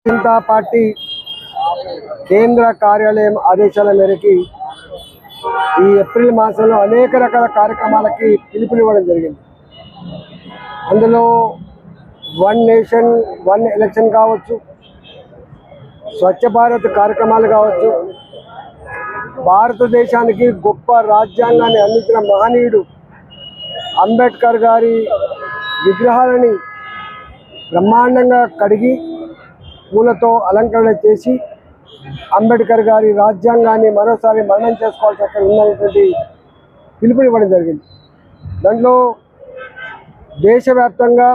Janata party కేంద్ర కార్యాలయం ఆదేశాల మేరకు ఈ ఏప్రిల్ మాసంలో అనేక రకాల కార్యక్రమాలకి పిలుపునివ్వడం జరిగింది. అందులో వన్ నేషన్ వన్ ఎలక్షన్ కావచ్చు, స్వచ్ఛ భారత్ కార్యక్రమాలు కావచ్చు, భారతదేశానికి గొప్ప రాజ్యాంగాన్ని అందించిన మహనీయుడు అంబేద్కర్ గారి విగ్రహాలని బ్రహ్మాండంగా కడిగి పూలతో అలంకరణ చేసి అంబేద్కర్ గారి రాజ్యాంగాన్ని మరోసారి మననం చేసుకోవాల్సి అక్కడ ఉన్నటువంటి పిలుపునివ్వడం జరిగింది. దాంట్లో దేశవ్యాప్తంగా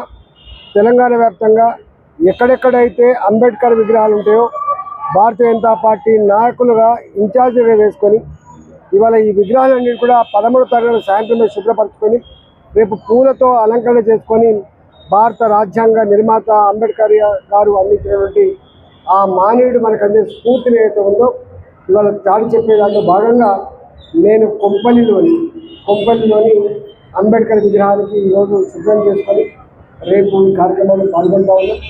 తెలంగాణ వ్యాప్తంగా ఎక్కడెక్కడైతే అంబేద్కర్ విగ్రహాలు ఉంటాయో భారతీయ జనతా పార్టీ నాయకులుగా ఇన్ఛార్జిగా వేసుకొని ఇవాళ ఈ విగ్రహాలన్నీ కూడా 13వ తరగతి సాయంత్రమే శుభ్రపరచుకొని రేపు పూలతో అలంకరణ చేసుకొని భారత రాజ్యాంగ నిర్మాత అంబేద్కర్ గారు అందించినటువంటి ఆ మానవుడు మనకు అందే స్ఫూర్తిని ఏదైతే ఉందో ఇవాళ చాటి చెప్పే దాంట్లో భాగంగా నేను కొంపల్లిలోని అంబేద్కర్ విగ్రహానికి ఈరోజు శుభ్రం చేసుకొని రేపు ఈ కార్యక్రమంలో పాల్గొంటా ఉన్నాం.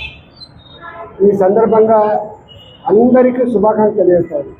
ఈ సందర్భంగా అందరికీ శుభాకాంక్షలు తెలియజేస్తాను.